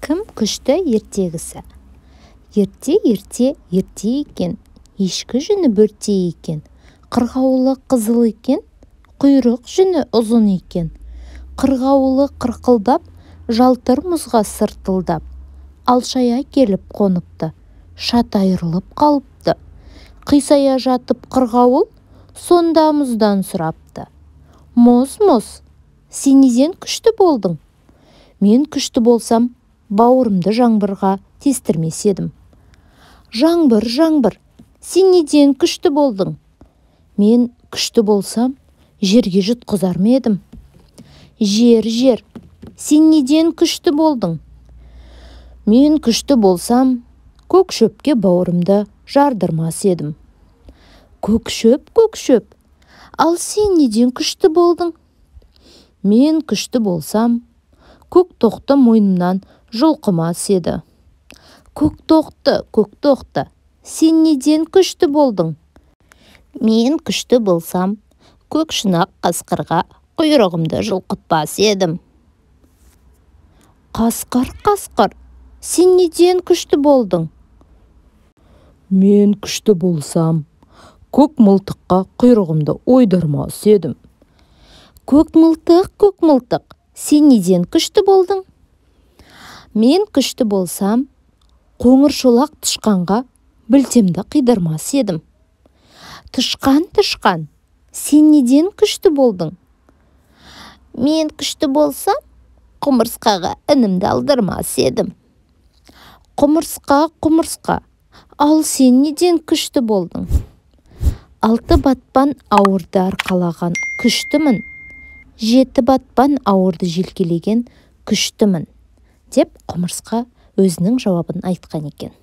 Кім күшті ертегісі? Ерте екен, ешкі жүні бөрте екен, қырғауылы қызыл екен, құйрық жүні ұзын екен. Қырғауылы қырқылдап, жалтыр мұзға сыртылдап, алшая келіп қоныпты, шат айырылып қалыпты. Қисая жатып қырғауыл, сонда мұздан сұрапты. Мұз, сен неден күшті болдың? Мен күшті болсам, бауырымды жаңбырға тестірмес едім. Жаңбыр, сен неден күшті болдың? Мен күшті болсам, жерге жұтқызар ма едім? Жер, сен неден күшті болдың? Мен күшті болсам, көк шөпке бауырымды жардырмас едім. Көк шөп, ал сен неден күшті болдың? Мен күшті болсам, көк тоқты мойнымнан жұлқымас еді. Көк тоқты, сен неден күшті болдың? Мен күшті болсам, көк шұнақ қасқырға құйрығымды жұлқытпас едім. Қасқыр, сен неден күшті болдың? Мен күшті болсам, көк мылтыққа құйрығымды ойдырмас едім. Көк мылтық, сен неден күшті болдың? Мен күшті болсам, қоңыр шолақ тышқанға білтемді қидырмас едім. Тышқан, сен неден күшті болдың? Мен күшті болсам, құмырсқаға інімді алдырмас едім. Құмырсқа, ал сен неден күшті болдың? Алты батпан ауырды арқалаған күштімін. 7 батпан ауырды желкелеген күштімін, деп құмырсқа өзінің жауабын айтқан екен.